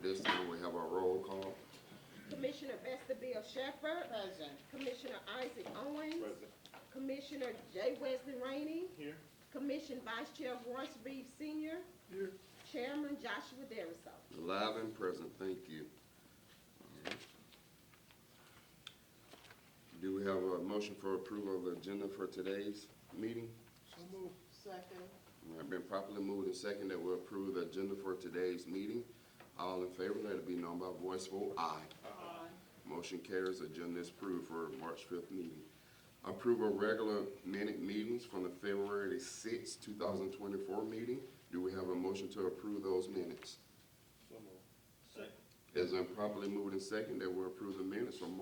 At this time, we have our roll call. Commissioner Vestabil Shepherd. Present. Commissioner Isaac Owens. Present. Commissioner J. Wesley Rainey. Here. Commission Vice Chair Royce Reeves Sr. Here. Chairman Joshua Dariso. Live and present, thank you. All right. Do we have a motion for approval of the agenda for today's meeting? So moved. Second. I've been properly moved and second that we approve the agenda for today's meeting. All in favor, let it be known by voice vote, aye. Aye. Motion carries, agenda is approved for March 5th meeting. Approval of regular minute meetings from the February 6, 2024 meeting. Do we have a motion to approve those minutes? So moved. Second. It's been properly moved and second that we approve the minutes from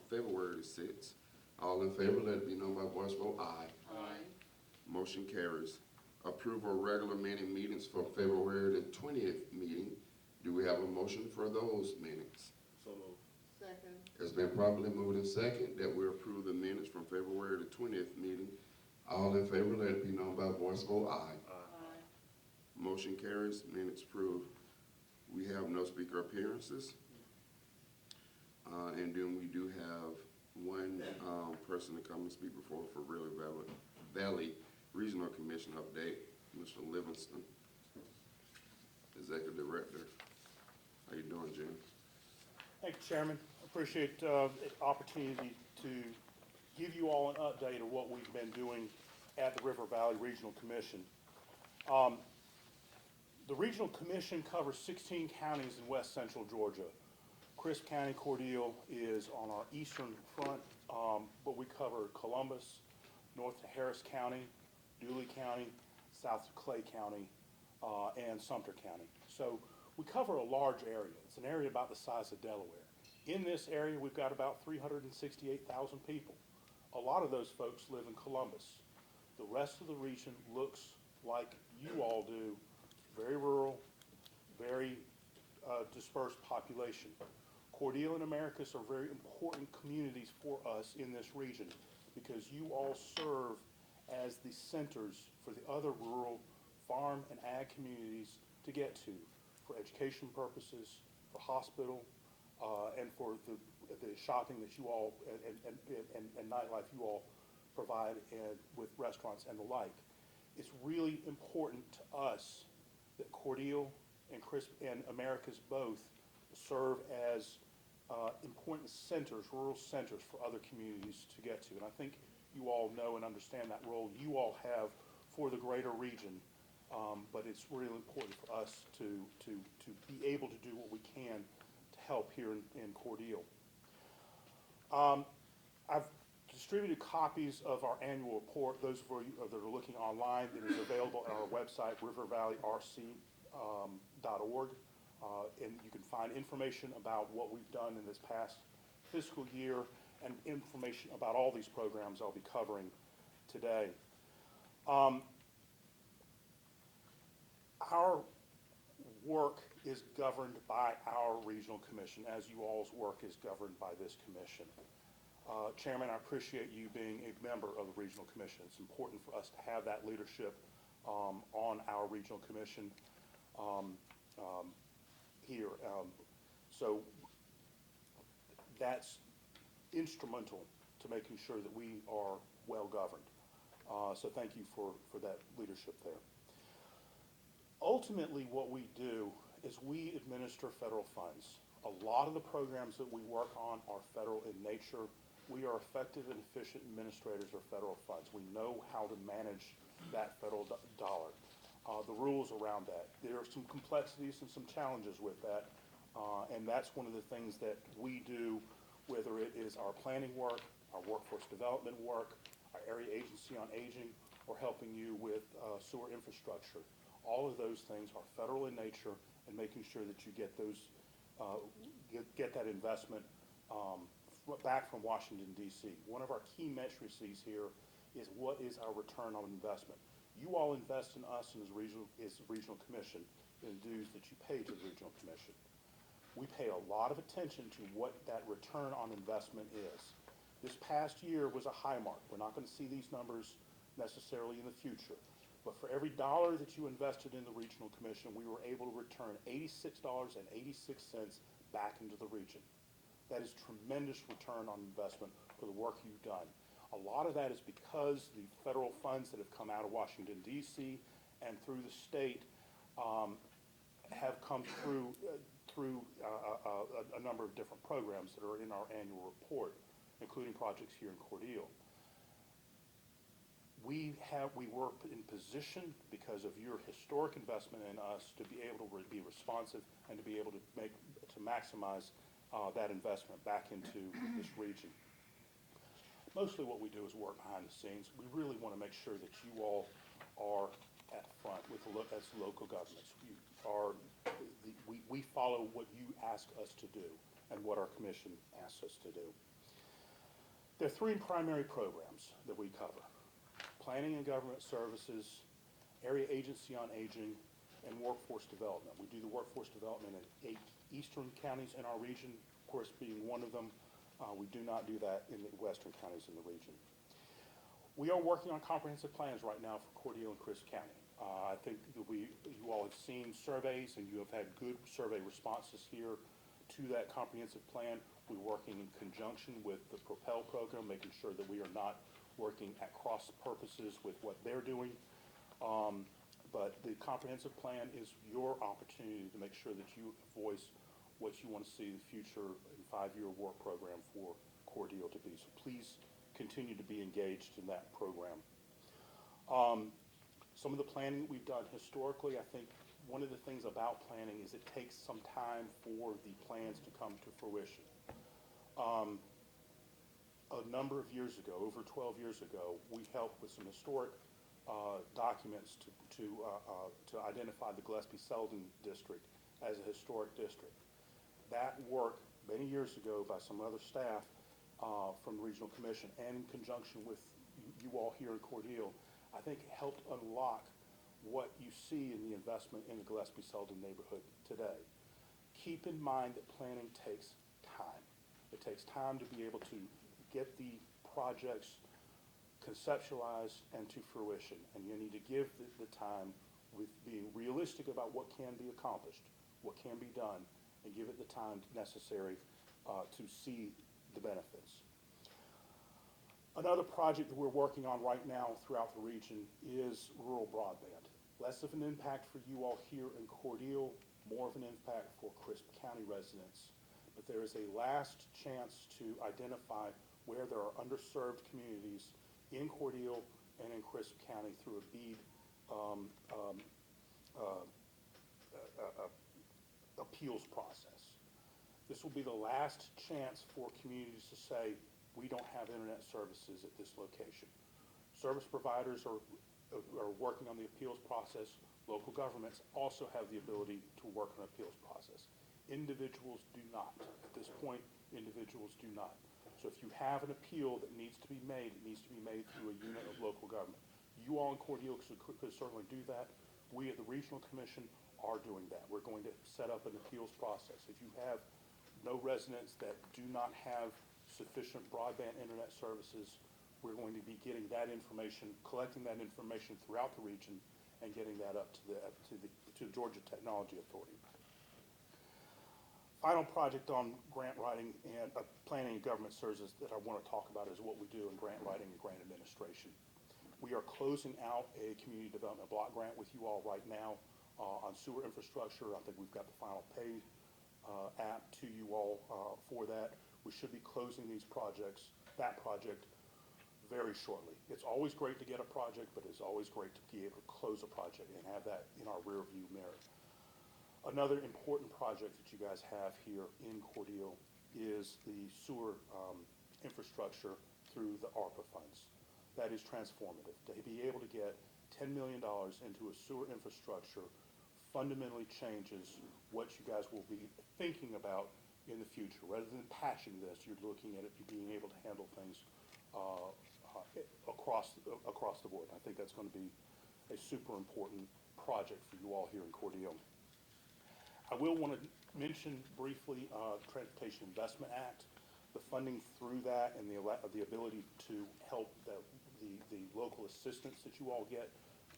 February 6. All in favor, let it be known by voice vote, aye. Aye. Motion carries. Approval of regular minute meetings for February the 20th meeting. Do we have a motion for those minutes? So moved. Second. It's been properly moved and second that we approve the minutes from February the 20th meeting. All in favor, let it be known by voice vote, aye. Aye. Motion carries, minutes approved. We have no speaker appearances. And then we do have one person to come and speak before for Valley Regional Commission update, Mr. Livingston, Executive Director. How you doing, Jim? Thank you, Chairman. Appreciate the opportunity to give you all an update of what we've been doing at the River Valley Regional Commission. The Regional Commission covers 16 counties in west central Georgia. Crisp County, Cordele is on our eastern front, but we cover Columbus, north to Harris County, Dooley County, south to Clay County, and Sumter County. So we cover a large area. It's an area about the size of Delaware. In this area, we've got about 368,000 people. A lot of those folks live in Columbus. The rest of the region looks like you all do, very rural, very dispersed population. Cordele and Americus are very important communities for us in this region because you all serve as the centers for the other rural farm and ag communities to get to for education purposes, for hospital, and for the shopping that you all and nightlife you all provide with restaurants and the like. It's really important to us that Cordele and Crisp and Americas both serve as important centers, rural centers for other communities to get to. And I think you all know and understand that role you all have for the greater region, but it's really important for us to be able to do what we can to help here in Cordele. I've distributed copies of our annual report. Those of you that are looking online, it is available on our website, rivervalleyrc.org. And you can find information about what we've done in this past fiscal year and information about all these programs I'll be covering today. Our work is governed by our regional commission, as you all's work is governed by this commission. Chairman, I appreciate you being a member of the regional commission. It's important for us to have that leadership on our regional commission here. So that's instrumental to making sure that we are well governed. So thank you for that leadership there. Ultimately, what we do is we administer federal funds. A lot of the programs that we work on are federal in nature. We are effective and efficient administrators of federal funds. We know how to manage that federal dollar. The rules around that. There are some complexities and some challenges with that, and that's one of the things that we do, whether it is our planning work, our workforce development work, our area agency on aging, or helping you with sewer infrastructure. All of those things are federal in nature, and making sure that you get those, get that investment back from Washington, D.C. One of our key matrices here is what is our return on investment. You all invest in us as regional commission in the dues that you pay to the regional commission. We pay a lot of attention to what that return on investment is. This past year was a high mark. We're not going to see these numbers necessarily in the future, But for every dollar that you invested in the regional commission, we were able to return $86.86 back into the region. That is tremendous return on investment for the work you've done. A lot of that is because the federal funds that have come out of Washington, D.C. and through the state have come through a number of different programs that are in our annual report, including projects here in Cordele. We were in position because of your historic investment in us to be able to be responsive and to be able to maximize that investment back into this region. Mostly what we do is work behind the scenes. We really want to make sure that you all are at front with as local governments. We follow what you ask us to do and what our commission asks us to do. There are three primary programs that we cover: Planning and Government Services, Area Agency on Aging, and Workforce Development. We do the workforce development in 8 eastern counties in our region, of course being one of them. We do not do that in the western counties in the region. We are working on comprehensive plans right now for Cordele and Crisp County. I think that you all have seen surveys and you have had good survey responses here to that comprehensive plan. We're working in conjunction with the Propel program, making sure that we are not working at cross purposes with what they're doing. But the comprehensive plan is your opportunity to make sure that you voice what you want to see the future and 5-year work program for Cordele to be. So please continue to be engaged in that program. Some of the planning we've done historically, I think one of the things about planning is it takes some time for the plans to come to fruition. A number of years ago, over 12 years ago, we helped with some historic documents to identify the Gillespie-Selden district as a historic district. That work many years ago by some other staff from the Regional Commission and in conjunction with you all here in Cordele, I think helped unlock what you see in the investment in the Gillespie-Selden neighborhood today. Keep in mind that planning takes time. It takes time to be able to get the projects conceptualized and to fruition, and you need to give the time with being realistic about what can be accomplished, what can be done, and give it the time necessary to see the benefits. Another project that we're working on right now throughout the region is rural broadband. Less of an impact for you all here in Cordele, more of an impact for Crisp County residents. But there is a last chance to identify where there are underserved communities in Cordele and in Crisp County through a BEAD appeals process. This will be the last chance for communities to say, we don't have internet services at this location. Service providers are working on the appeals process. Local governments also have the ability to work on the appeals process. Individuals do not. At this point, individuals do not. So if you have an appeal that needs to be made, it needs to be made through a unit of local government. You all in Cordele could certainly do that. We at the Regional Commission are doing that. We're going to set up an appeals process. If you have no residents that do not have sufficient broadband internet services, we're going to be getting that information, collecting that information throughout the region and getting that up to the Georgia Technology Authority. Final project on grant writing and planning and government services that I want to talk about is what we do in grant writing and grant administration. We are closing out a community development block grant with you all right now on sewer infrastructure. I think we've got the final pay app to you all for that. We should be closing that project very shortly. It's always great to get a project, but it's always great to be able to close a project and have that in our rear view mirror. Another important project that you guys have here in Cordele is the sewer infrastructure through the ARPA funds. That is transformative. To be able to get $10 million into a sewer infrastructure fundamentally changes what you guys will be thinking about in the future. Rather than patching this, you're looking at it being able to handle things across the board. I think that's going to be a super important project for you all here in Cordele. I will want to mention briefly Transportation Investment Act, the funding through that and the ability to help the local assistance that you all get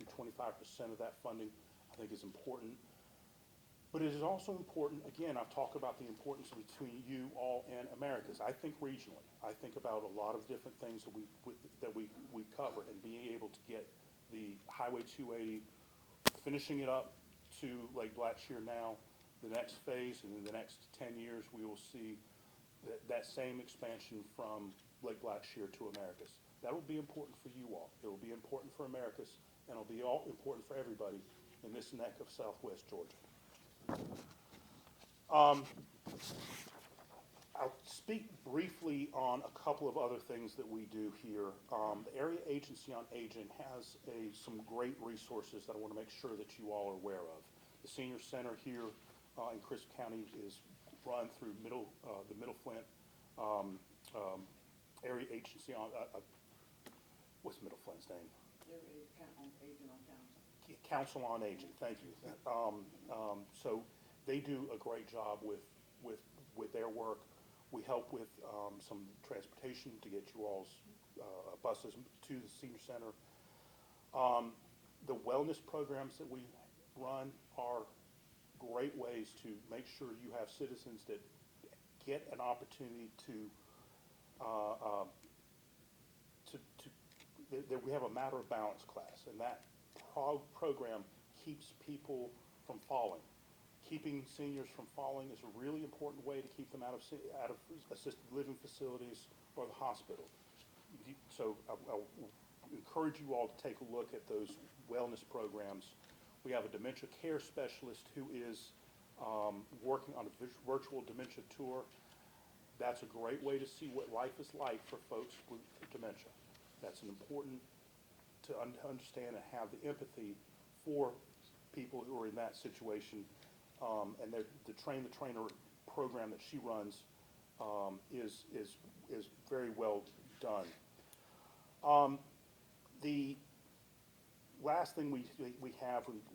to 25% of that funding, I think is important. But it is also important, again, I've talked about the importance between you all and Americas. I think regionally. I think about a lot of different things that we cover, and being able to get the Highway 280, finishing it up to Lake Blackshear now, the next phase, and in the next 10 years, we will see that same expansion from Lake Blackshear to Americas. That will be important for you all. It will be important for Americas, and it'll be all important for everybody in this neck of Southwest Georgia. I'll speak briefly on a couple of other things that we do here. The Area Agency on Aging has some great resources that I want to make sure that you all are aware of. The Senior Center here in Crisp County is run through the Middle Flint Area Agency on, what's Middle Flint's name? Council on Aging, thank you. So they do a great job with their work. We help with some transportation to get you all's buses to the senior center. The wellness programs that we run are great ways to make sure you have citizens that get an opportunity that we have a matter of balance class, and that program keeps people from falling. Keeping seniors from falling is a really important way to keep them out of assisted living facilities or the hospital. So I'll encourage you all to take a look at those wellness programs. We have a dementia care specialist who is working on a virtual dementia tour. That's a great way to see what life is like for folks with dementia. That's an important to understand and have the empathy for people who are in that situation. And the Train the Trainer program that she runs is very well done. The last thing we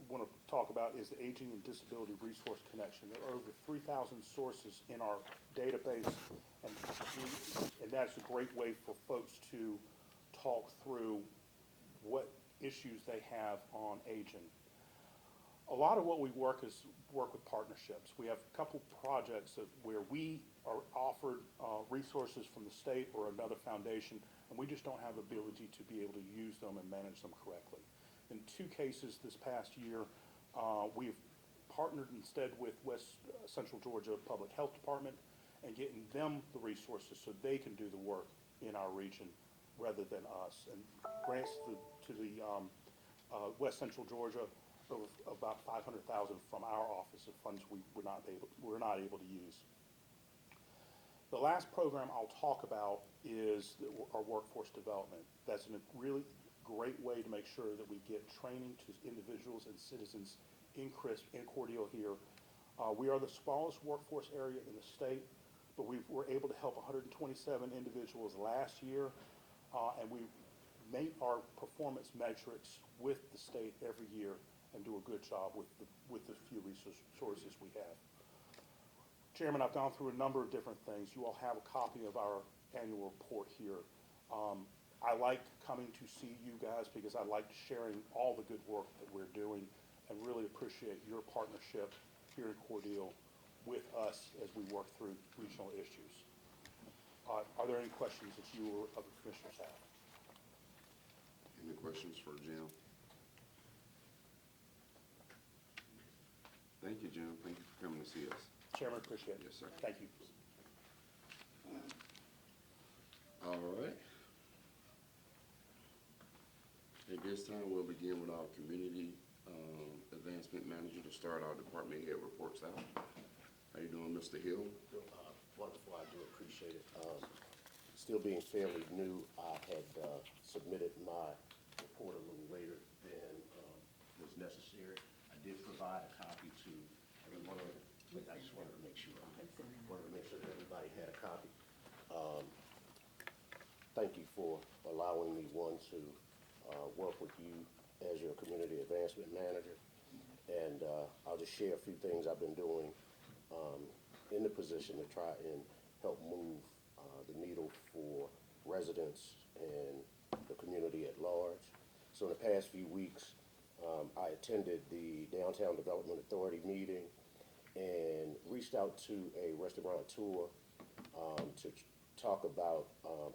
want to talk about is the Aging and Disability Resource Connection. There are over 3,000 sources in our database, and that's a great way for folks to talk through what issues they have on aging. A lot of what we work with partnerships. We have a couple projects where we are offered resources from the state or another foundation, and we just don't have the ability to be able to use them and manage them correctly. In 2 cases this past year, we've partnered instead with West Central Georgia Public Health Department and getting them the resources so they can do the work in our region rather than us. And grants to the West Central Georgia of about $500,000 from our office of funds we're not able to use. The last program I'll talk about is our workforce development. That's a really great way to make sure that we get training to individuals and citizens in Crisp and Cordele here. We are the smallest workforce area in the state, but we were able to help 127 individuals last year, and we make our performance metrics with the state every year and do a good job with the few resources we have. Chairman, I've gone through a number of different things. You all have a copy of our annual report here. I like coming to see you guys because I like sharing all the good work that we're doing and really appreciate your partnership here in Cordele with us as we work through regional issues. Are there any questions that you or other commissioners have? Any questions for Jim? Thank you, Jim. Thank you for coming to see us. Chairman, appreciate it. Yes, sir. Thank you. All right. At this time, we'll begin with our community advancement manager to start our department head reports out. How you doing, Mr. Hill? Wonderful, I do appreciate it. Still being fairly new, I had submitted my report a little later than was necessary. I did provide a copy to everyone. I just wanted to make sure that everybody had a copy. Thank you for allowing me, to work with you as your community advancement manager. And I'll just share a few things I've been doing in the position to try and help move the needle for residents and the community at large. So in the past few weeks, I attended the Downtown Development Authority meeting and reached out to a restaurateur to talk about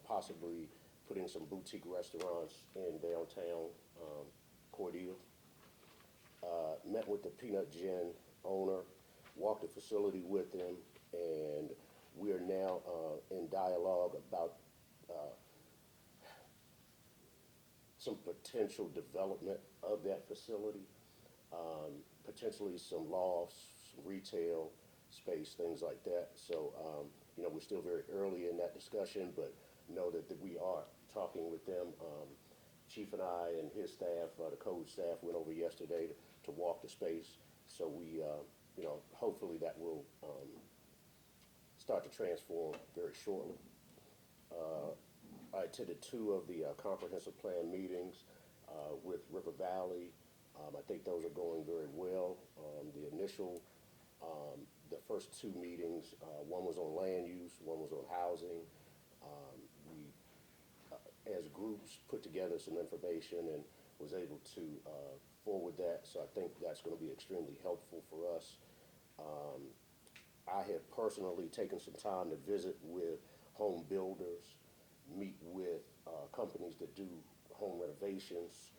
possibly putting some boutique restaurants in downtown Cordele. Met with the Peanut Gin owner, walked the facility with him, and we are now in dialogue about some potential development of that facility, potentially some lofts, some retail space, things like that. So, you know, we're still very early in that discussion, but know that we are talking with them. Chief and I and his staff, the code staff, went over yesterday to walk the space. So we, you know, hopefully that will start to transform very shortly. I attended 2 of the comprehensive plan meetings with River Valley. I think those are going very well. The initial, the first 2 meetings, one was on land use, one was on housing. We, as groups, put together some information and was able to forward that. So I think that's going to be extremely helpful for us. I have personally taken some time to visit with home builders, meet with companies that do home renovations,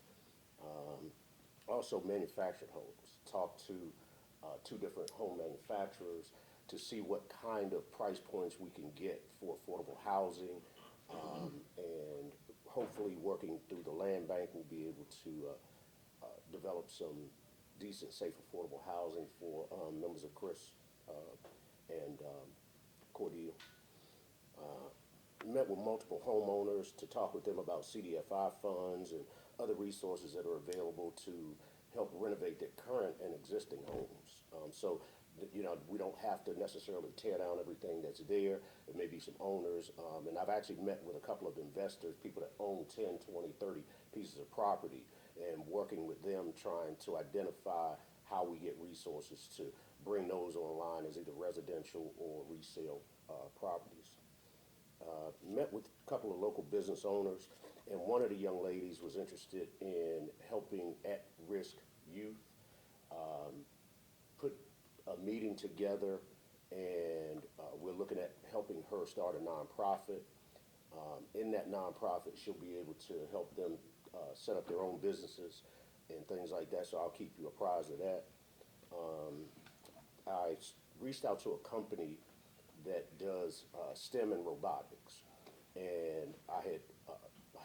also manufactured homes. Talk to 2 different home manufacturers to see what kind of price points we can get for affordable housing, and hopefully working through the land bank, we'll be able to develop some decent, safe, affordable housing for members of Chris and Cordele. Met with multiple homeowners to talk with them about CDFI funds and other resources that are available to help renovate their current and existing homes. So, you know, we don't have to necessarily tear down everything that's there. There may be some owners, and I've actually met with a couple of investors, people that own 10, 20, 30 pieces of property, and working with them trying to identify how we get resources to bring those online as either residential or resale properties. Met with a couple of local business owners, and one of the young ladies was interested in helping at-risk youth. Put a meeting together, and we're looking at helping her start a nonprofit. In that nonprofit, she'll be able to help them set up their own businesses and things like that, so I'll keep you apprised of that. I reached out to a company that does STEM and robotics, and I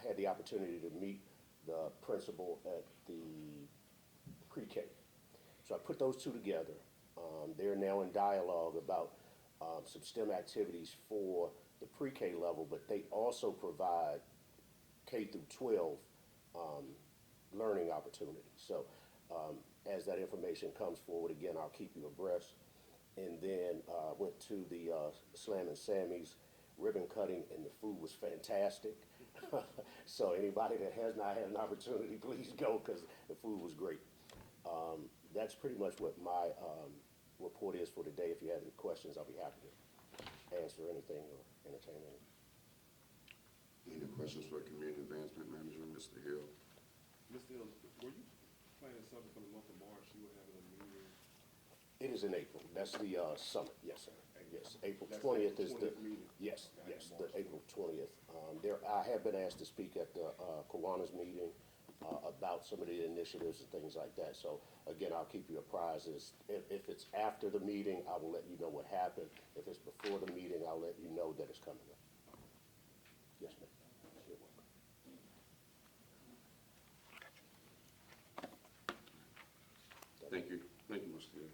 had the opportunity to meet the principal at the pre-K. So I put those 2 together. They're now in dialogue about some STEM activities for the pre-K level, but they also provide K through 12 learning opportunities. So as that information comes forward, again, I'll keep you abreast. And then went to the Slam and Sammy's ribbon cutting, and the food was fantastic. So anybody that has not had an opportunity, please go, because the food was great. That's pretty much what my report is for today. If you have any questions, I'll be happy to answer anything or entertain anything. Any questions for Community Advancement Manager, Mr. Hill? Mr. Hill, were you planning something for the month of March? You were having a meeting? It is in April. That's the summit. Yes, sir. Yes, April That's 20th the is the, 20th meeting. yes, Okay, yes, March the April 20th. I have been asked to speak at the Kiwanis meeting about some of the initiatives and things like that. So again, I'll keep you apprised. If it's after the meeting, I will let you know what happened. If it's before the meeting, I'll let you know that it's coming up. Yes, ma'am. You're welcome. Thank you. Thank you, Mr. Hill.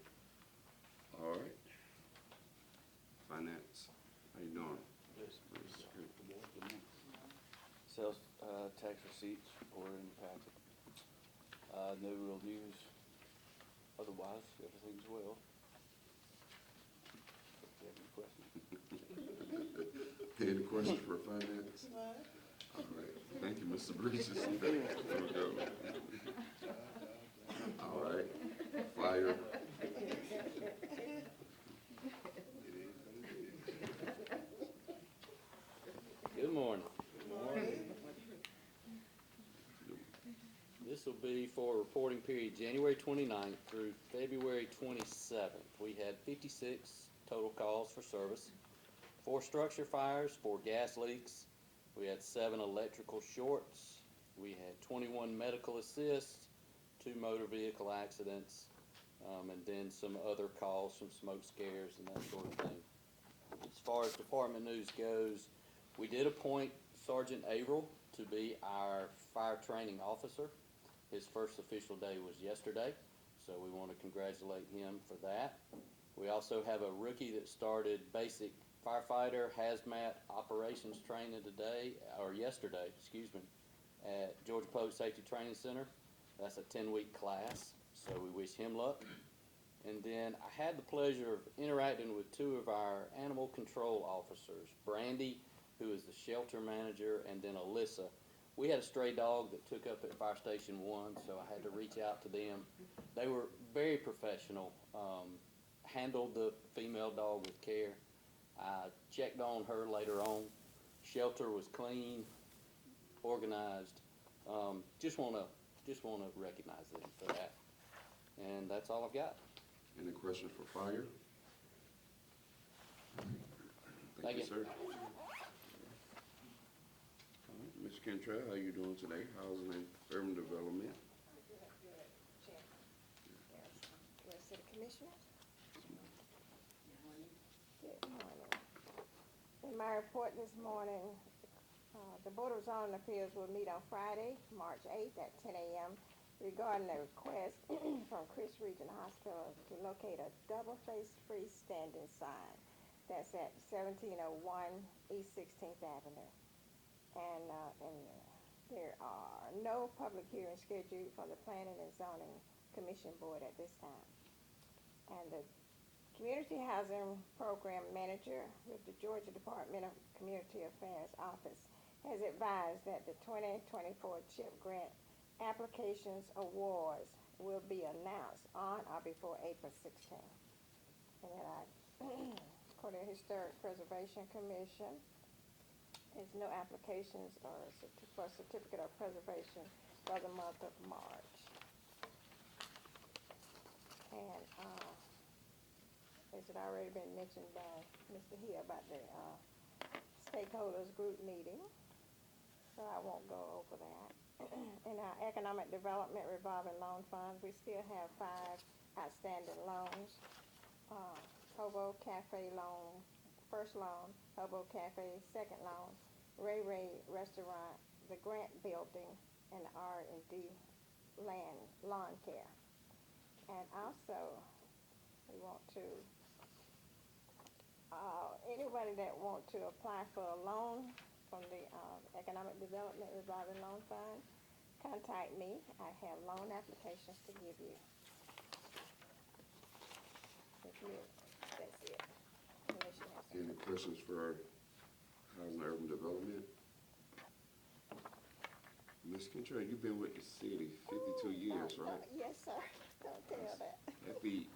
All right. Finance, how you doing? Yes. Good. Sales tax receipts are in the packet. No real news. Otherwise, everything's well. If you have any questions. Any questions for finance? All right. Thank you, Mr. Bridges. There we go. All right. Fire. Good morning. This will be for reporting period January 29th through February 27th. We had 56 total calls for service, 4 structure fires, 4 gas leaks. We had 7 electrical shorts. We had 21 medical assists, 2 motor vehicle accidents, and then some other calls, some smoke scares and that sort of thing. As far as department news goes, we did appoint Sergeant Averill to be our fire training officer. His first official day was yesterday, so we want to congratulate him for that. We also have a rookie that started basic firefighter hazmat operations training yesterday, at Georgia Public Safety Training Center. That's a 10-week class, so we wish him luck. And then I had the pleasure of interacting with 2 of our animal control officers, Brandy, who is the shelter manager, and then Alyssa. We had a stray dog that took up at Fire Station 1, so I had to reach out to them. They were very professional, handled the female dog with care. I checked on her later on. Shelter was clean, organized. Just wanna recognize them for that. And that's all I've got. Any questions for fire? Thank you. Sir. Ms. Cantrell, how you doing today? Housing and Urban Development? Yes, City Commissioners. Good morning. In my report this morning, the Board of Zoning Appeals will meet on Friday, March 8th at 10 a.m. regarding a request from Chris Regional Hospital to locate a double-faced freestanding sign that's at 1701 East 16th Avenue. And there are no public hearings scheduled for the Planning and Zoning Commission Board at this time. And the Community Housing Program Manager with the Georgia Department of Community Affairs Office has advised that the 2024 CHIP grant applications awards will be announced on or before April 16th. And then Cordele Historic Preservation Commission, there's no applications for certificate of preservation for the month of March. And as it already been mentioned by Mr. Hill about the stakeholders group meeting, so I won't go over that. In our economic development revolving loan funds, we still have 5 outstanding loans. Hobo Cafe loan, first loan, Hobo Cafe, second loan, Ray Ray Restaurant, the Grant Building, and R&D Lawn Care. And also, we want to, anybody that want to apply for a loan from the Economic Development Revolving Loan Fund, contact me. I have loan applications to give you. That's it. Any questions for Housing and Urban Development? Ms. Cantrell, you've been with the city 52 years, right? Yes, sir. Don't tell that. Happy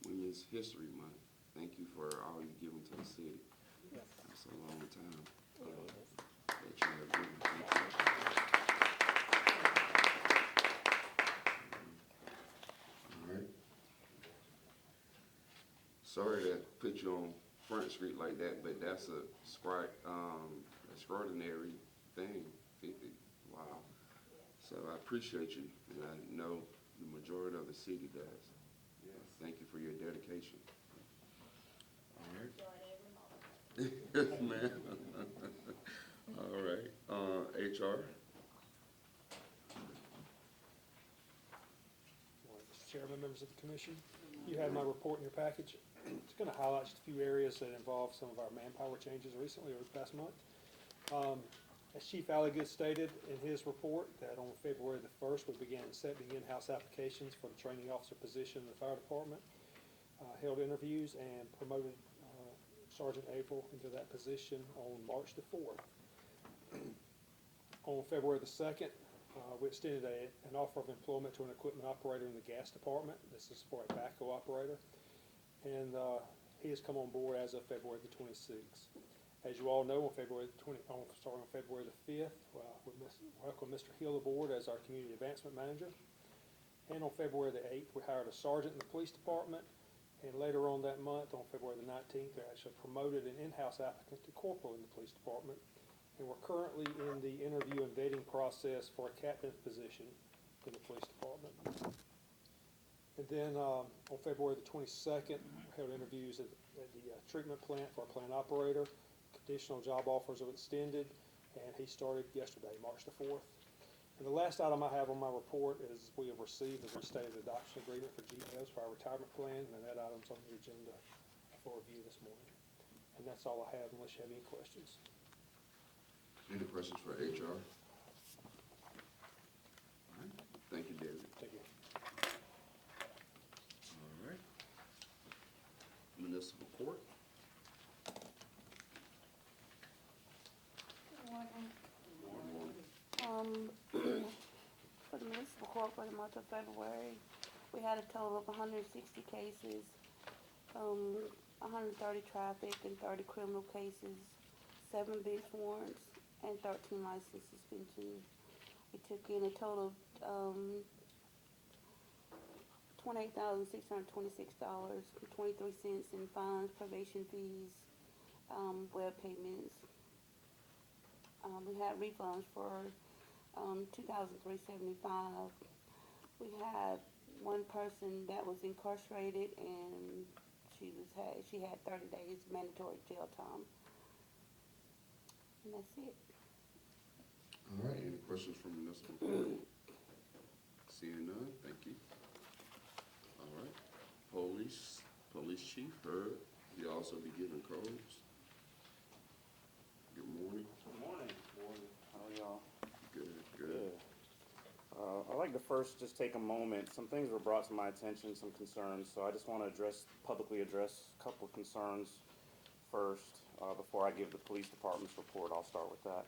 Women's History Month. Thank you for all you've given to the city. Yes, That's a long time. it is. That you have given. Thank you. All right. Sorry to put you on Front Street like that, but that's a extraordinary thing. 50. Wow. So I appreciate you, and I know the majority of the city does. Yes. Thank you for your dedication. All right. Yes, ma'am. All right. HR. Morning, Mr. Chairman, members of the commission. You have my report in your package. It's going to highlight just a few areas that involve some of our manpower changes recently over the past month. As Chief Alligood stated in his report, that on February the 1st, we began accepting in-house applications for the training officer position in the fire department, held interviews, and promoted Sergeant Averill into that position on March the 4th. On February the 2nd, we extended an offer of employment to an equipment operator in the gas department. This is for a backhoe operator. And he has come on board as of February the 26th. As you all know, starting on February the 5th, we welcome Mr. Hill aboard as our Community Advancement Manager. And on February the 8th, we hired a sergeant in the police department. And later on that month, on February the 19th, they actually promoted an in-house applicant to corporal in the police department. And we're currently in the interview and vetting process for a captain position in the police department. And then on February the 22nd, we held interviews at the treatment plant for our plant operator. Conditional job offers have extended, and he started yesterday, March the 4th. And the last item I have on my report is we have received the restated adoption agreement for GMS for our retirement plan, and that item's on the agenda for review this morning. And that's all I have, unless you have any questions. Any questions for HR? All right, thank you, David. Thank you. All right. Municipal court. For the municipal court for the month of February, we had a total of 160 cases, 130 traffic and 30 criminal cases, 7 bench warrants, and 13 license suspensions. We took in a total of $28,626, 23 cents in fines, probation fees, web payments. We had refunds for $2,375. We had one person that was incarcerated, and she had 30 days mandatory jail time. And that's it. All right, any questions from municipal court? Seeing none, thank you. All right, police chief, Herb, he'll also be giving codes. Good morning. Good morning. How are y'all? Good. I'd like to first just take a moment. Some things were brought to my attention, some concerns, so I just want to publicly address a couple of concerns first before I give the police department's report. I'll start with that.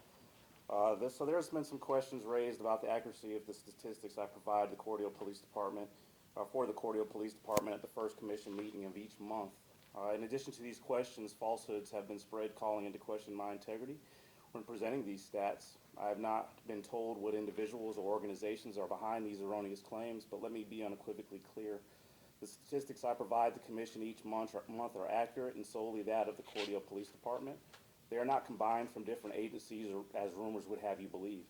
So there's been some questions raised about the accuracy of the statistics I provide the Cordele Police Department for the Cordele Police Department at the first commission meeting of each month. In addition to these questions, falsehoods have been spread calling into question my integrity when presenting these stats. I have not been told what individuals or organizations are behind these erroneous claims, but let me be unequivocally clear. The statistics I provide the commission each month are accurate and solely that of the Cordele Police Department. They are not combined from different agencies or as rumors would have you believe.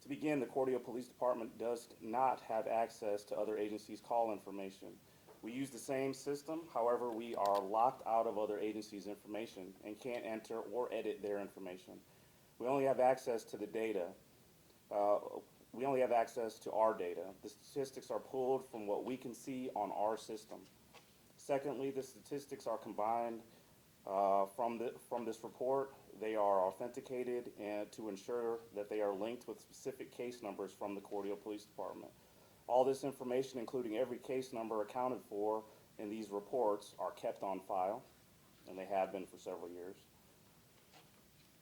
To begin, the Cordele Police Department does not have access to other agencies' call information. We use the same system, however, we are locked out of other agencies' information and can't enter or edit their information. We only have access to the data. We only have access to our data. The statistics are pulled from what we can see on our system. Secondly, the statistics are combined from this report. They are authenticated and to ensure that they are linked with specific case numbers from the Cordele Police Department. All this information, including every case number accounted for in these reports, are kept on file, and they have been for several years.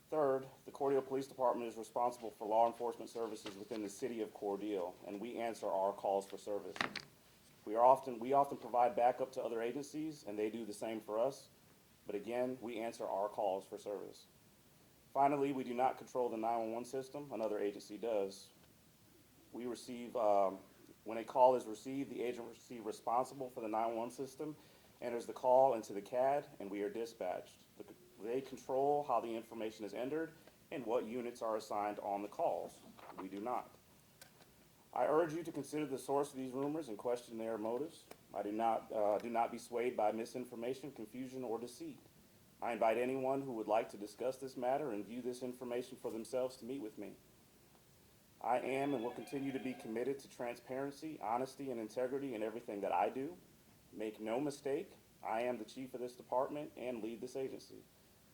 Third, the Cordele Police Department is responsible for law enforcement services within the city of Cordele, and we answer our calls for service. We often provide backup to other agencies, and they do the same for us, but again, we answer our calls for service. Finally, we do not control the 911 system, another agency does. We receive, when a call is received, the agency responsible for the 911 system enters the call into the CAD, and we are dispatched. They control how the information is entered and what units are assigned on the calls. We do not. I urge you to consider the source of these rumors and question their motives. Do not be swayed by misinformation, confusion, or deceit. I invite anyone who would like to discuss this matter and view this information for themselves to meet with me. I am and will continue to be committed to transparency, honesty, and integrity in everything that I do. Make no mistake, I am the chief of this department and lead this agency.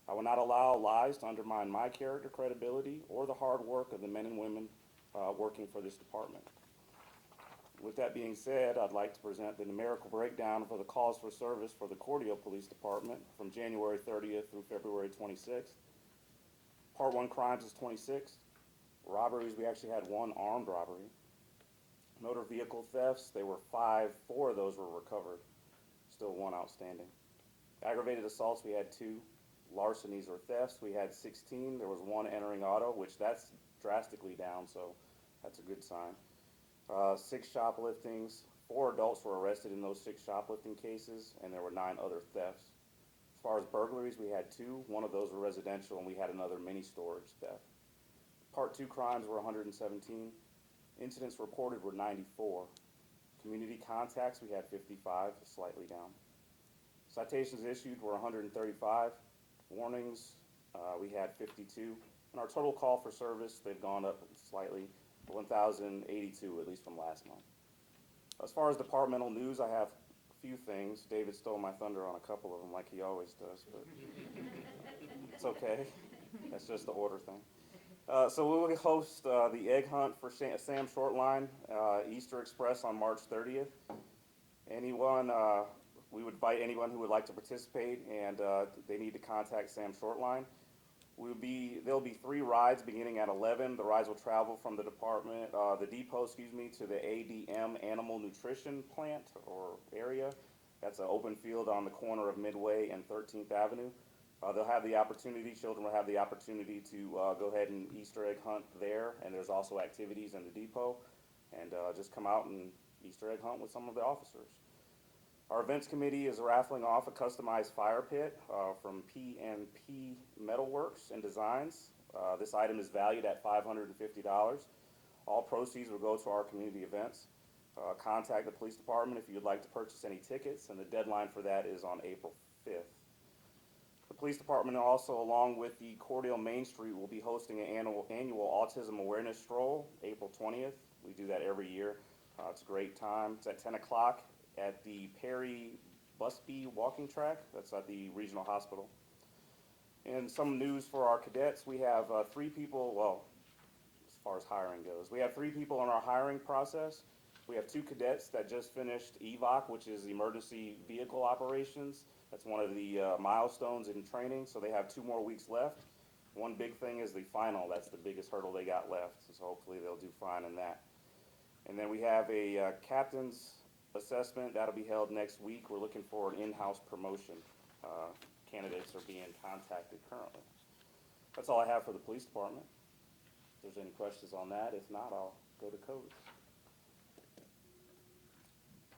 I will not allow lies to undermine my character, credibility, or the hard work of the men and women working for this department. With that being said, I'd like to present the numerical breakdown for the calls for service for the Cordele Police Department from January 30th through February 26th. Part 1 crimes is 26. Robberies, we actually had 1 armed robbery. Motor vehicle thefts, they were 5. 4 of those were recovered. Still 1 outstanding. Aggravated assaults, we had 2. larcenies or thefts, we had 16. There was one entering auto, which that's drastically down, so that's a good sign. 6 shopliftings, 4 adults were arrested in those 6 shoplifting cases, and there were 9 other thefts. As far as burglaries, we had 2. One of those were residential, and we had another mini storage theft. Part 2 crimes were 117. Incidents reported were 94. Community contacts, we had 55, slightly down. Citations issued were 135. Warnings, we had 52. And our total call for service, they've gone up slightly, 1,082, at least from last month. As far as departmental news, I have a few things. David stole my thunder on a couple of them like he always does, but it's okay. That's just the order thing. So we will host the egg hunt for Sam Shortline, Easter Express on March 30th. We would invite anyone who would like to participate, and they need to contact Sam Shortline. There'll be 3 rides beginning at 11. The rides will travel from the depot, to the ADM Animal Nutrition Plant or area. That's an open field on the corner of Midway and 13th Avenue. Children will have the opportunity to go ahead and Easter egg hunt there, and there's also activities in the depot, and just come out and Easter egg hunt with some of the officers. Our events committee is raffling off a customized fire pit from P&P Metalworks and Designs. This item is valued at $550. All proceeds will go to our community events. Contact the police department if you'd like to purchase any tickets, and the deadline for that is on April 5th. The police department also, along with the Cordele Main Street, will be hosting an annual Autism Awareness Stroll, April 20th. We do that every year. It's a great time. It's at 10 o'clock at the Perry Busby walking track. That's at the regional hospital. And some news for our cadets. We have 3 people, well, as far as hiring goes, we have 3 people in our hiring process. We have 2 cadets that just finished EVOC, which is Emergency Vehicle Operations. That's one of the milestones in training, so they have 2 more weeks left. One big thing is the final. That's the biggest hurdle they got left, so hopefully they'll do fine in that. And then we have a captain's assessment. That'll be held next week. We're looking for an in-house promotion. Candidates are being contacted currently. That's all I have for the police department. If there's any questions on that, if not, I'll go to codes.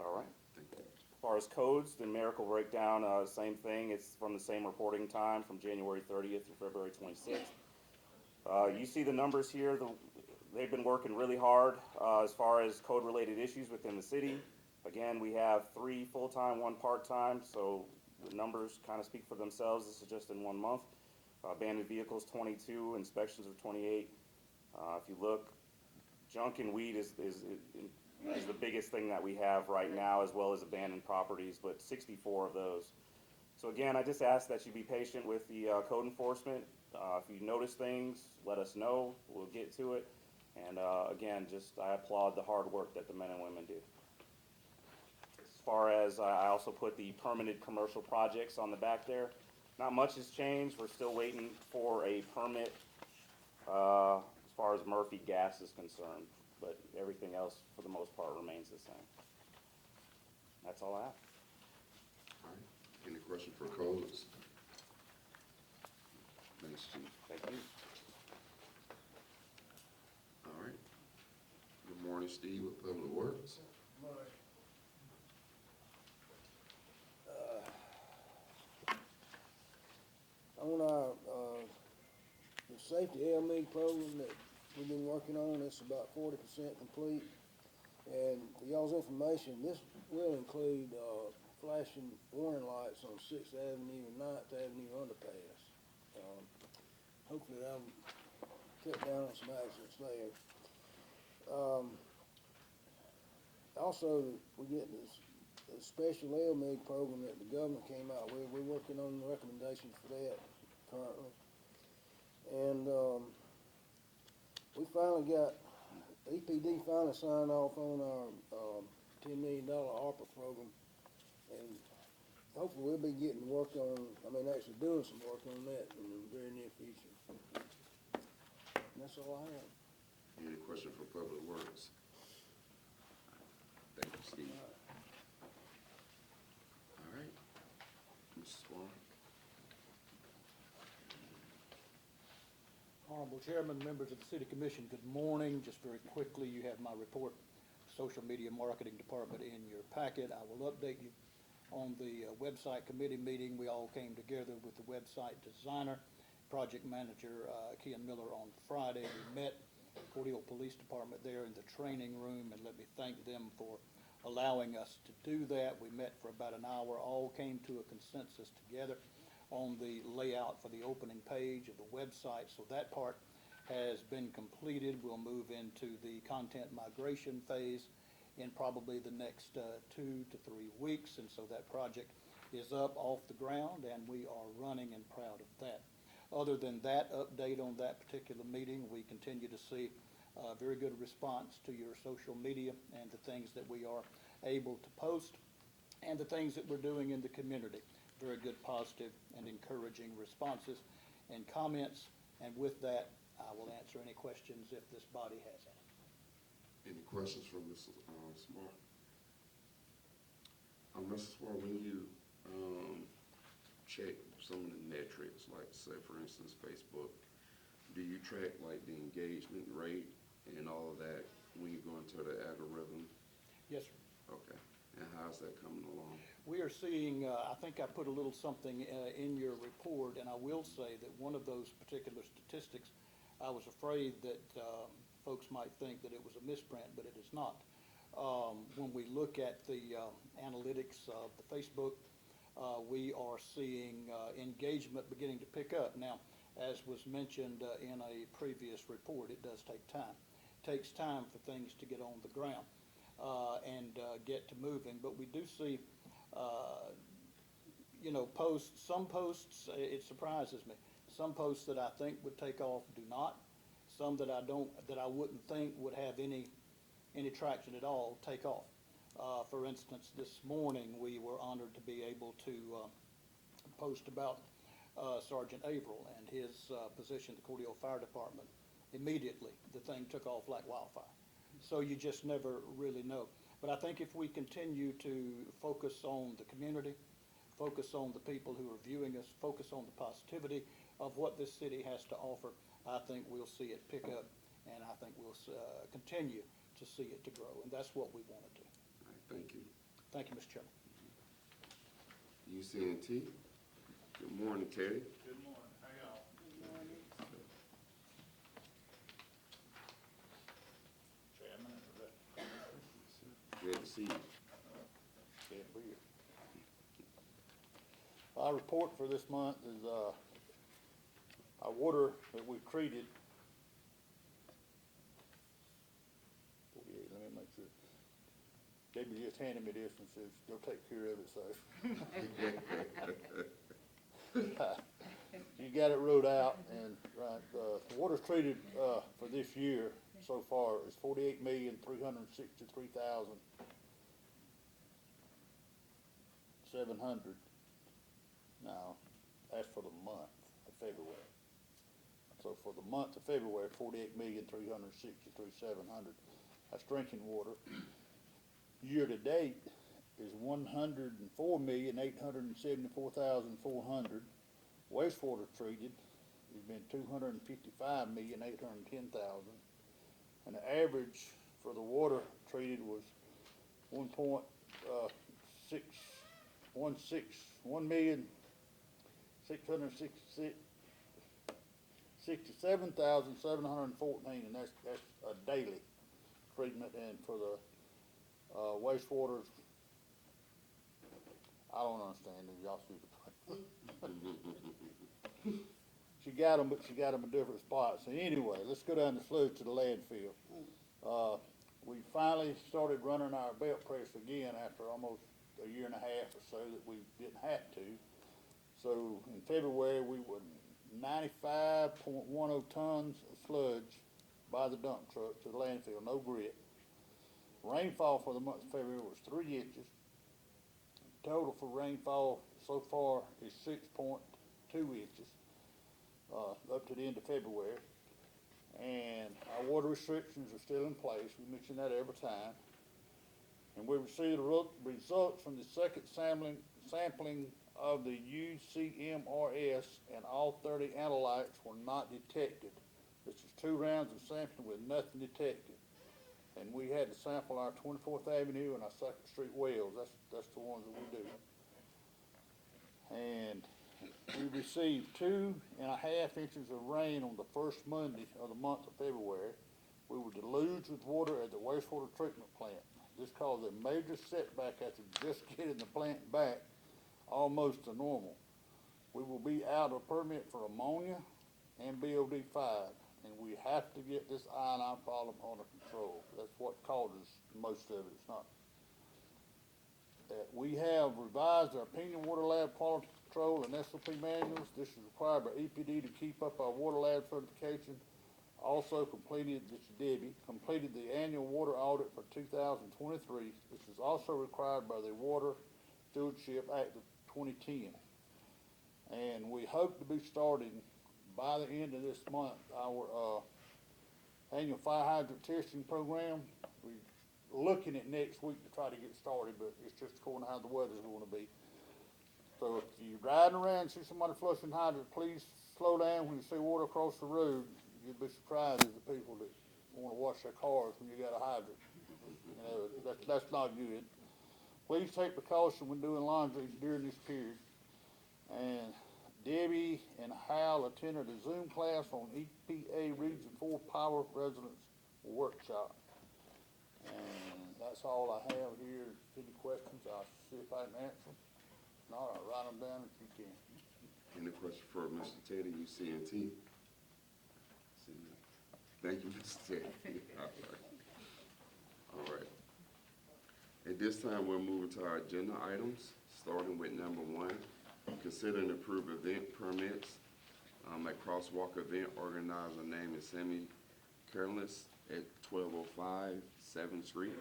All right. As far as codes, the numerical breakdown, same thing. It's from the same reporting time from January 30th to February 26th. You see the numbers here. They've been working really hard as far as code-related issues within the city. Again, we have 3 full-time, 1 part-time, so the numbers kind of speak for themselves. This is just in 1 month. Abandoned vehicles, 22. Inspections are 28. If you look, junk and weed is the biggest thing that we have right now, as well as abandoned properties, but 64 of those. So again, I just ask that you be patient with the code enforcement. If you notice things, let us know. We'll get to it. And again, I applaud the hard work that the men and women do. As far as I also put the permanent commercial projects on the back there. Not much has changed. We're still waiting for a permit as far as Murphy Gas is concerned. But everything else, for the most part, remains the same. That's all I have. All right. Any question for codes? Thanks, Chief. Thank you. All right. Good morning, Steve with Public Works. On our, the safety LME program that we've been working on, it's about 40% complete. And for y'all's information, this will include, flashing warning lights on 6th Avenue and 9th Avenue underpass. Hopefully that'll cut down on some accidents there. Also, we get this special LMIG program that the governor came out with. We're working on the recommendations for that currently. And we finally got, EPD finally signed off on our $10 million ARPA program. And hopefully we'll be getting work on, actually doing some work on that in the very near future. And that's all I have. Any question for Public Works? Thank you, Steve. All right. Mrs. Swan. Honorable Chairman, members of the City Commission, good morning. Just very quickly, you have my report, Social Media Marketing Department in your packet. I will update you on the website committee meeting. We all came together with the website designer, project manager, Kian Miller on Friday. We met Cordele Police Department there in the training room, and let me thank them for allowing us to do that. We met for about an hour, all came to a consensus together on the layout for the opening page of the website. So that part has been completed. We'll move into the content migration phase in probably the next 2 to 3 weeks. And so that project is up off the ground, and we are running and proud of that. Other than that update on that particular meeting, we continue to see very good response to your social media and the things that we are able to post and the things that we're doing in the community. Very good, positive, and encouraging responses and comments. And with that, I will answer any questions if this body has any. Any questions from Mrs. Smart? Mrs. Smart, when you check some of the metrics, like say for instance Facebook, do you track like the engagement rate and all of that when you go into the algorithm? Yes, sir. Okay. And how's that coming along? We are seeing, I think I put a little something in your report, and I will say that one of those particular statistics, I was afraid that folks might think that it was a misprint, but it is not. When we look at the analytics of the Facebook, we are seeing engagement beginning to pick up. Now, as was mentioned in a previous report, it does take time. It takes time for things to get on the ground and get to moving, but we do see posts, some posts, it surprises me. Some posts that I think would take off do not. Some that I wouldn't think would have any traction at all take off. For instance, this morning we were honored to be able to post about Sergeant Averill and his position at the Cordele Fire Department. Immediately, the thing took off like wildfire. So you just never really know. But I think if we continue to focus on the community, focus on the people who are viewing us, focus on the positivity of what this city has to offer, I think we'll see it pick up, and I think we'll continue to see it to grow, and that's what we want to do. All right, thank you. Thank you, Mr. Chairman. UCNT, good morning, Teddy. Good morning, how y'all? Chairman, is that? Glad to see you. Can't be here. Our report for this month is, our water that we've treated. Let me make sure. Debbie just handed me this and says, go take care of it, so. You got it wrote out, and, right, the water's treated, for this year so far is 48,363,700. Now, that's for the month of February. So for the month of February, 48,363,700. That's drinking water. Year to date is 104,874,400. Wastewater treated has been 255,810,000. And the average for the water treated was 1,67,714, and that's a daily treatment. And for the wastewaters, I don't understand it. Y'all see the She got them, but she got them in different spots. And anyway, let's go down the slope to the landfill. We finally started running our belt press again after almost a year and a half or so that we didn't have to. So in February, we were 95.10 tons of sludge by the dump truck to the landfill, no grit. Rainfall for the month of February was 3 inches. Total for rainfall so far is 6.2 inches, up to the end of February. And our water restrictions are still in place. We mention that every time. And we received the results from the second sampling of the UCMRS, and all 30 analytes were not detected This is 2 rounds of sampling with nothing detected. And we had to sample our 24th Avenue and our 2nd Street wells. That's the ones that we do. And we received 2.5 inches of rain on the first Monday of the month of February. We were deluged with water at the wastewater treatment plant. This caused a major setback after just getting the plant back almost to normal. We will be out of permit for ammonia and BOD 5, and we have to get this ionine problem under control. That's what causes most of it. It's not. We have revised our opinion water lab quality control and SOP manuals. This is required by EPD to keep up our water lab certification. Also completed, this is Debbie, completed the annual water audit for 2023. This is also required by the Water Stewardship Act of 2010. And we hope to be starting by the end of this month our annual fire hydrant testing program. We're looking at next week to try to get started, but it's just according to how the weather's going to be. So if you're riding around and see somebody flushing hydrant, please slow down when you see water across the road. You'd be surprised at the people that want to wash their cars when you got a hydrant. You know, that's not good. Please take precaution when doing laundry during this period. And Debbie and Hal attended a Zoom class on EPA Region 4 Power Resilience Workshop. And that's all I have here. Any questions, I'll see if I can answer them. If not, I'll write them down if you can. Any question for Mr. Teddy, UCNT? Thank you, Mr. Teddy. All right. At this time, we're moving to our agenda items, starting with number 1. Consider and approve event permits. A crosswalk event organizer name is Sammy Careless at 1205 7th Street.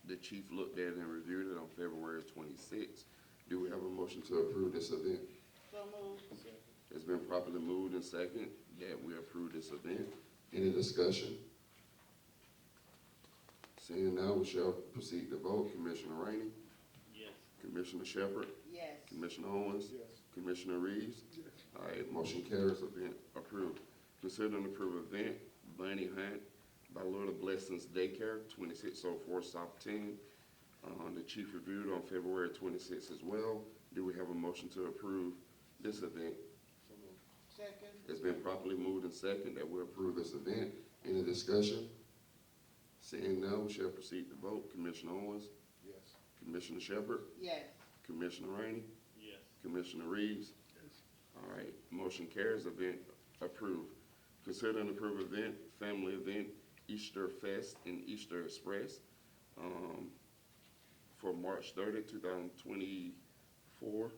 The chief looked at it and reviewed it on February 26th. Do we have a motion to approve this event? So moved. It's been properly moved and second that we approve this event. Any discussion? Seeing none, we shall proceed to vote. Commissioner Rainey? Yes. Commissioner Shepherd? Yes. Commissioner Owens? Yes. Commissioner Reeves? Yes. All right, motion carries, event approved. Consider and approve event, Bunny Hunt by Lord of Blessings Daycare, 2604 South 10. The chief reviewed on February 26th as well. Do we have a motion to approve this event? So moved. Second. It's been properly moved and second that we approve this event. Any discussion? Seeing none, we shall proceed to vote. Commissioner Owens? Yes. Commissioner Shepherd? Yes. Commissioner Rainey? Yes. Commissioner Reeves? Yes. All right, motion carries, event approved. Consider and approve event, family event, Easter Fest and Easter Express, for March 30, 2024.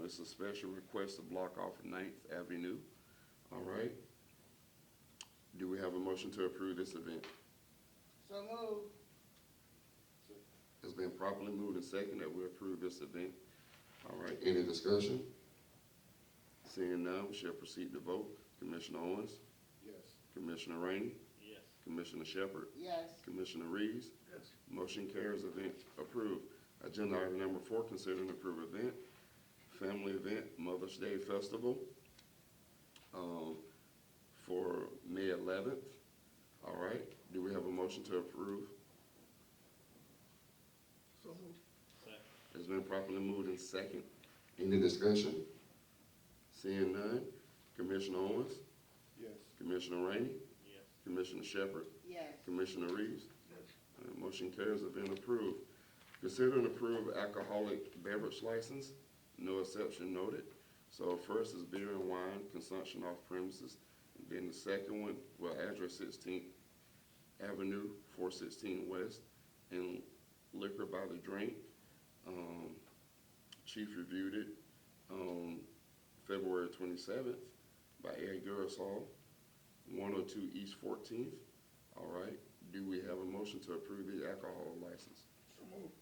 It's a special request to block off 9th Avenue. All right. Do we have a motion to approve this event? So moved. It's been properly moved and second that we approve this event. All right, any discussion? Seeing none, we shall proceed to vote. Commissioner Owens? Yes. Commissioner Rainey? Yes. Commissioner Shepherd? Yes. Commissioner Reeves? Yes. Motion carries, event approved. Agenda item number 4, consider and approve event, family event, Mother's Day Festival, for May 11th. All right, do we have a motion to approve? So moved. Second. It's been properly moved and second. Any discussion? Seeing none, Commissioner Owens? Yes. Commissioner Rainey? Yes. Commissioner Shepherd? Yes. Commissioner Reeves? Yes. Motion carries, event approved. Consider and approve alcoholic beverage license, no exception noted. So first is beer and wine consumption off premises. And then the second one, well, address 16th Avenue, 416 West, and liquor by the drink. Chief reviewed it on February 27th by Ed Gurusol, 102 East 14th. All right, do we have a motion to approve the alcohol license? So moved.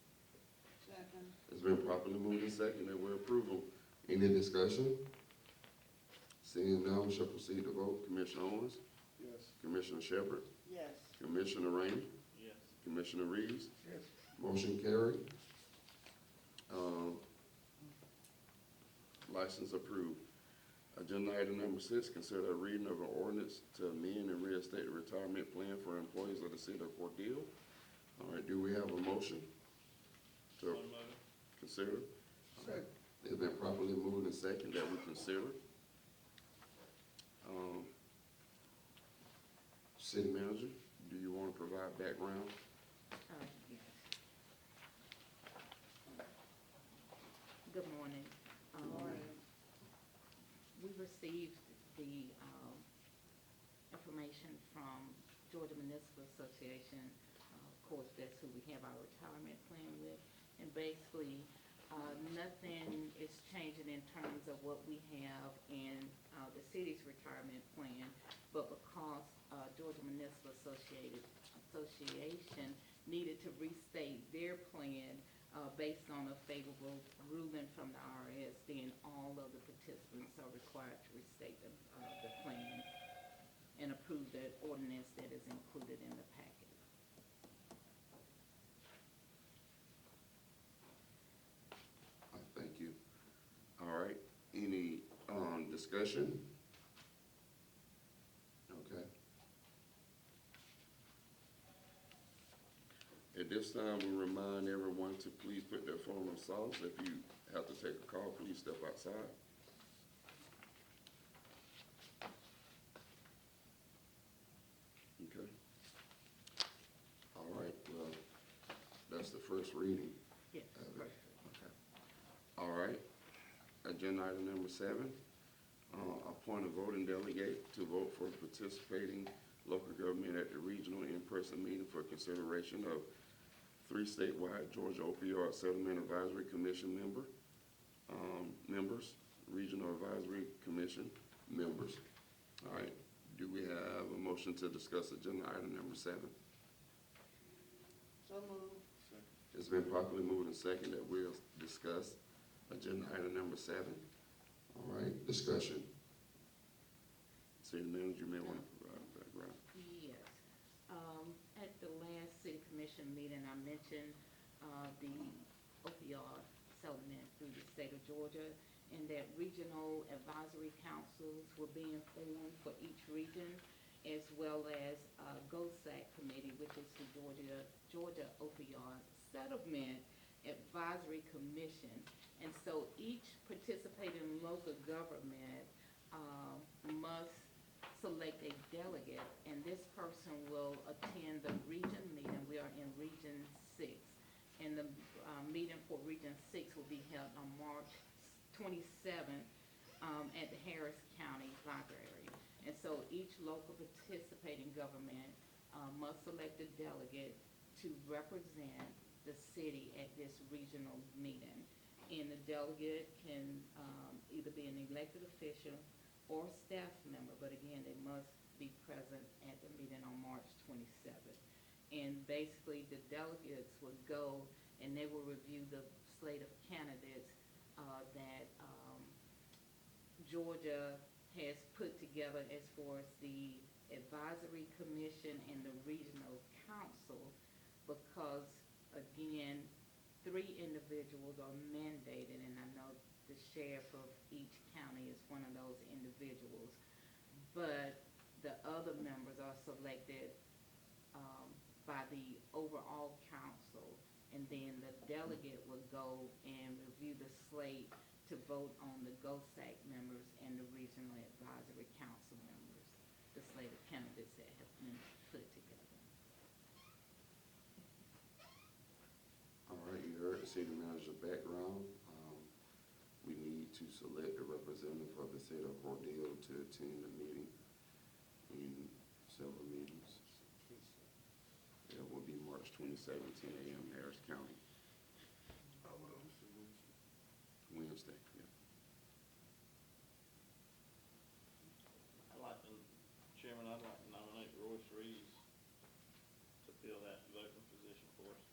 Second. It's been properly moved and second that we approve them. Any discussion? Seeing none, we shall proceed to vote. Commissioner Owens? Yes. Commissioner Shepherd? Yes. Commissioner Rainey? Yes. Commissioner Reeves? Yes. Motion carried. License approved. Agenda item number 6, consider a reading of an ordinance to amend and reinstate the retirement plan for employees of the city of Cordele. All right, do we have a motion to consider? Second. It's been properly moved and second that we consider. City manager, do you want to provide background? Yes. Good morning. We received the information from Georgia Municipal Association. Of course, that's who we have our retirement plan with. And basically, nothing is changing in terms of what we have in the city's retirement plan, but because Georgia Municipal Association needed to restate their plan based on a favorable ruling from the IRS, then all of the participants are required to restate the plan and approve the ordinance that is included in the packet. Thank you. All right, any discussion? Okay. At this time, we remind everyone to please put their phone on silence. If you have to take a call, please step outside. Okay. All right, well, that's the first reading. Yes, of it. perfect. Okay. All right, agenda item number 7, appoint a voting delegate to vote for participating local government at the regional in-person meeting for consideration of 3 statewide Georgia Opioid Settlement Advisory Commission members, Regional Advisory Commission members. All right, do we have a motion to discuss agenda item number 7? So moved. It's been properly moved and second that we'll discuss agenda item number 7. All right, discussion. City manager, you may want to provide background. Yes. At the last city commission meeting, I mentioned the opioid settlement through the state of Georgia, and that regional advisory councils were being formed for each region, as well as GOSAC committee, which is the Georgia Opioid Settlement Advisory Commission. And so each participating local government must select a delegate, and this person will attend the region meeting. We are in Region 6, and the meeting for Region 6 will be held on March 27th at the Harris County Library. And so each local participating government must select a delegate to represent the city at this regional meeting. And the delegate can either be an elected official or staff member, but again, they must be present at the meeting on March 27th. And basically, the delegates will go and they will review the slate of candidates that Georgia has put together as far as the advisory commission and the regional council, because again, 3 individuals are mandated, and I know the sheriff of each county is one of those individuals, but the other members are selected by the overall council, and then the delegate will go and review the slate to vote on the GOSAC members and the regional advisory council members, the slate of candidates that have been put together. All right, you heard the city manager's background. We need to select a representative of the city of Cordele to attend the meeting in several meetings. It will be March 27, 10 a.m. Harris County. Wednesday, yeah. Chairman, I'd like to nominate Royce Reeves to fill that voting position for us.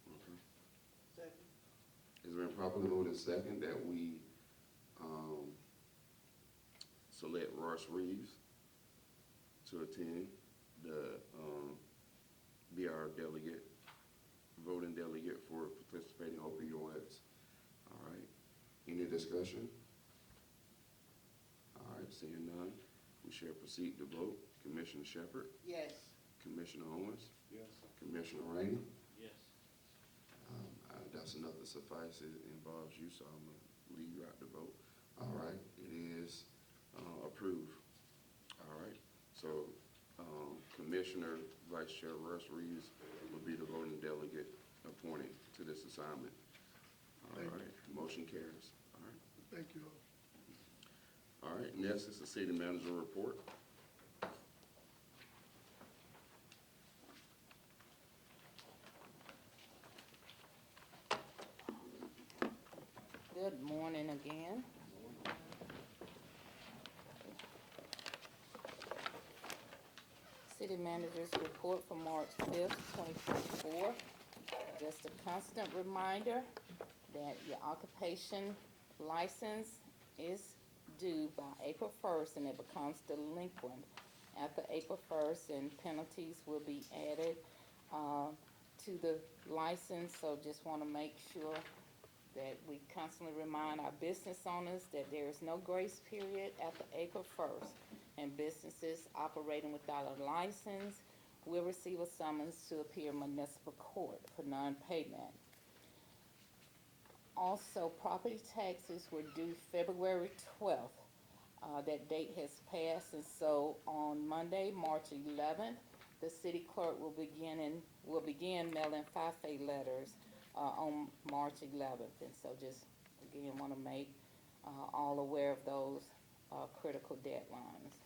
Okay. Second. It's been properly moved and second that we select Royce Reeves to attend be our delegate, voting delegate for participating opioids. All right. Any discussion? Seeing none, we shall proceed to vote. Commissioner Shepherd, Yes. Commissioner Owens, Yes. Commissioner Rainey. Yes. That's enough to suffice. It involves you, so I'm gonna leave you out to vote. All right, it is approved. All right, so Commissioner Vice Chair Russ Reeves will be the voting delegate appointed to this assignment. All right, motion carries. All right. Thank you. All right, next is the city manager report. Good morning again. City Manager's Report for March 5th, 2024. Just a constant reminder that your occupation license is due by April 1st and it becomes delinquent after April 1st, and penalties will be added to the license. So just want to make sure that we constantly remind our business owners that there is no grace period after April 1st, and businesses operating without a license will receive a summons to appear in municipal court for non-payment. Also, property taxes were due February 12th. That date has passed, and so on Monday, March 11th, the city clerk will begin mailing FIFE letters on March 11th. And so just, again, want to make all aware of those critical deadlines.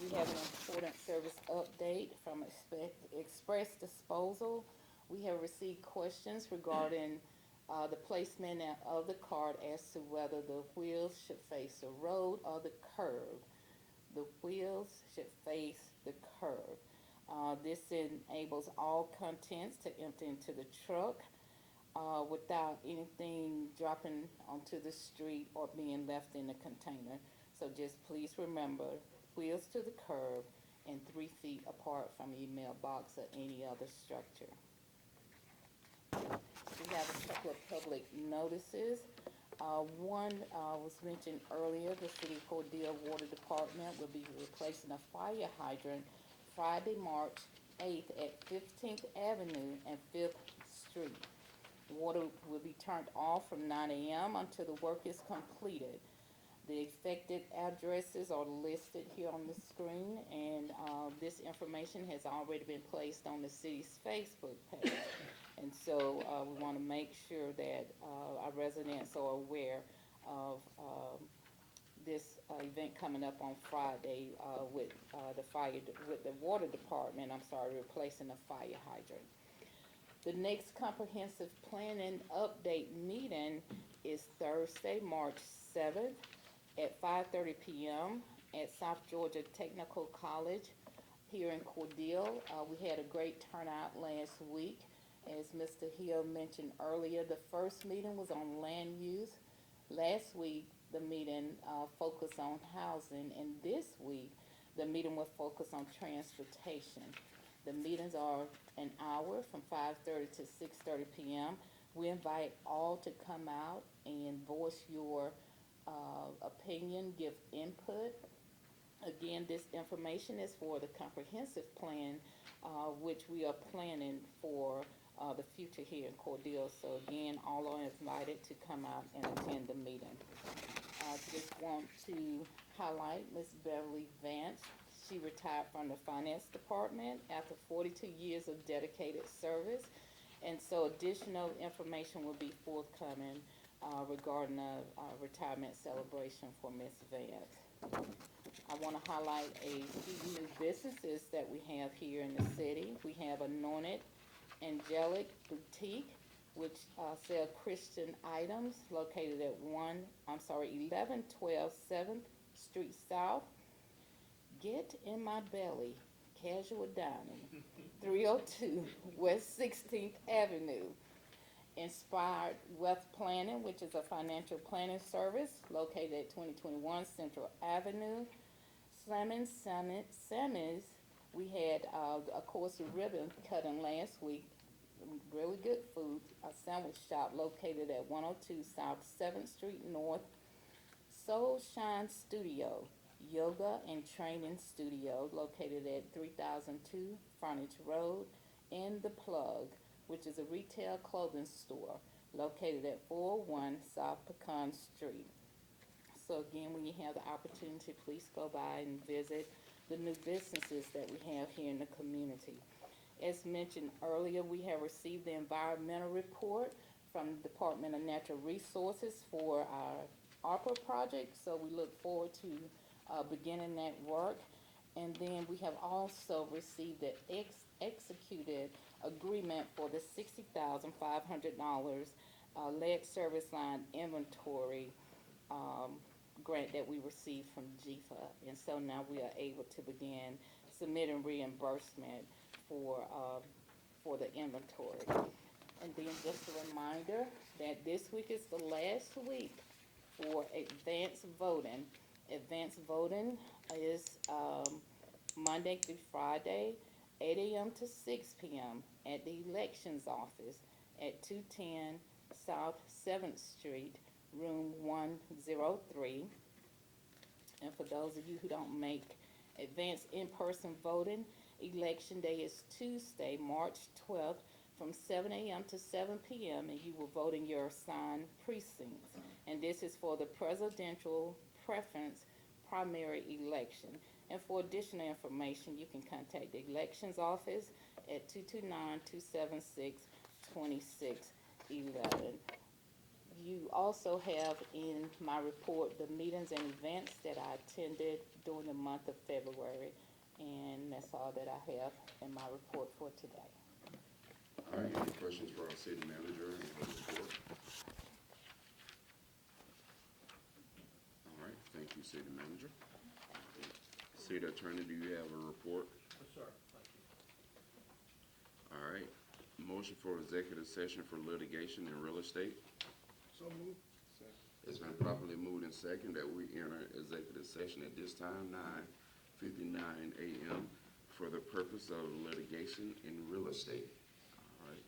We have an important service update from Express Disposal. We have received questions regarding the placement of the cart as to whether the wheels should face the road or the curb. The wheels should face the curb. This enables all contents to empty into the truck without anything dropping onto the street or being left in the container. So just please remember, wheels to the curb and 3 feet apart from your mailbox or any other structure. We have a couple of public notices. One was mentioned earlier. The City of Cordele Water Department will be replacing a fire hydrant Friday, March 8th at 15th Avenue and 5th Street. Water will be turned off from 9 a.m. until the work is completed. The affected addresses are listed here on the screen, and this information has already been placed on the city's Facebook page. And so we want to make sure that our residents are aware of this event coming up on Friday with the water department, replacing the fire hydrant. The next comprehensive planning update meeting is Thursday, March 7th at 5:30 p.m. at South Georgia Technical College here in Cordele. We had a great turnout last week. As Mr. Hill mentioned earlier, the first meeting was on land use. Last week, the meeting focused on housing, and this week, the meeting will focus on transportation. The meetings are an hour from 5:30 to 6:30 p.m. We invite all to come out and voice your opinion, give input. Again, this information is for the comprehensive plan, which we are planning for the future here in Cordele. So again, all are invited to come out and attend the meeting. I just want to highlight Ms. Beverly Vance. She retired from the finance department after 42 years of dedicated service. And so additional information will be forthcoming regarding a retirement celebration for Ms. Vance. I want to highlight a few new businesses that we have here in the city. We have Anointed Angelic Boutique, which sell Christian items, located at 1112 7th Street South. Get in My Belly, Casual Dining, 302 West 16th Avenue. Inspired Wealth Planning, which is a financial planning service, located at 2021 Central Avenue. Sammy's, we had, of course, a ribbon cutting last week. Really good food. A sandwich shop located at 102 South 7th Street North. Soul Shine Studio, yoga and training studio located at 3002 Frontage Road, and The Plug, which is a retail clothing store located at 401 South Pecan Street. So again, when you have the opportunity, please go by and visit the new businesses that we have here in the community. As mentioned earlier, we have received the environmental report from the Department of Natural Resources for our ARPA project, so we look forward to beginning that work. And then we have also received the executed agreement for the $60,500 lead service line inventory grant that we received from GFA. And so now we are able to begin submitting reimbursement for the inventory. And then just a reminder that this week is the last week for advanced voting. Advanced voting is Monday through Friday, 8 a.m. to 6 p.m. at the elections office at 210 South 7th Street, room 103. And for those of you who don't make advanced in-person voting, election day is Tuesday, March 12th, from 7 a.m. to 7 p.m., and you will vote in your assigned precincts. And this is for the presidential preference primary election. And for additional information, you can contact the elections office at 229-276-2611. You also have in my report the meetings and events that I attended during the month of February. And that's all that I have in my report for today. All right, any questions for our city manager and her report? All right, thank you, city manager. City attorney, do you have a report? Yes, sir. Thank you. All right, motion for executive session for litigation and real estate. So moved. It's been properly moved and second that we enter executive session at this time, 9:59 a.m. for the purpose of litigation in real estate. All right.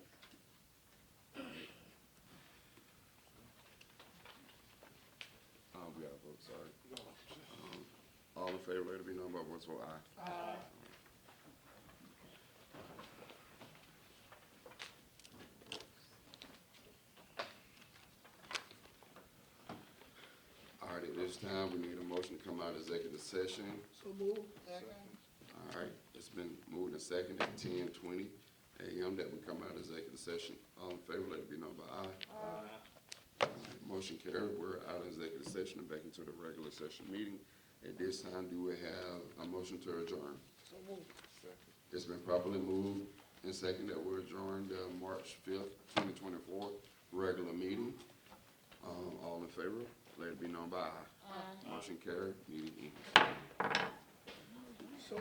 We got a vote, sorry. All in favor, let it be known by voice vote aye. Aye. All right, at this time, we need a motion to come out of executive session. So moved. Second. All right, it's been moved and second at 10:20 a.m. that we come out of executive session. All in favor, let it be known by aye. All right, motion carried. We're out of executive session and back into the regular session meeting. At this time, do we have a motion to adjourn? So moved. It's been properly moved and second that we're adjourned March 5th, 2024, regular meeting. All in favor, let it be known by aye. Motion carried, meeting ends. So,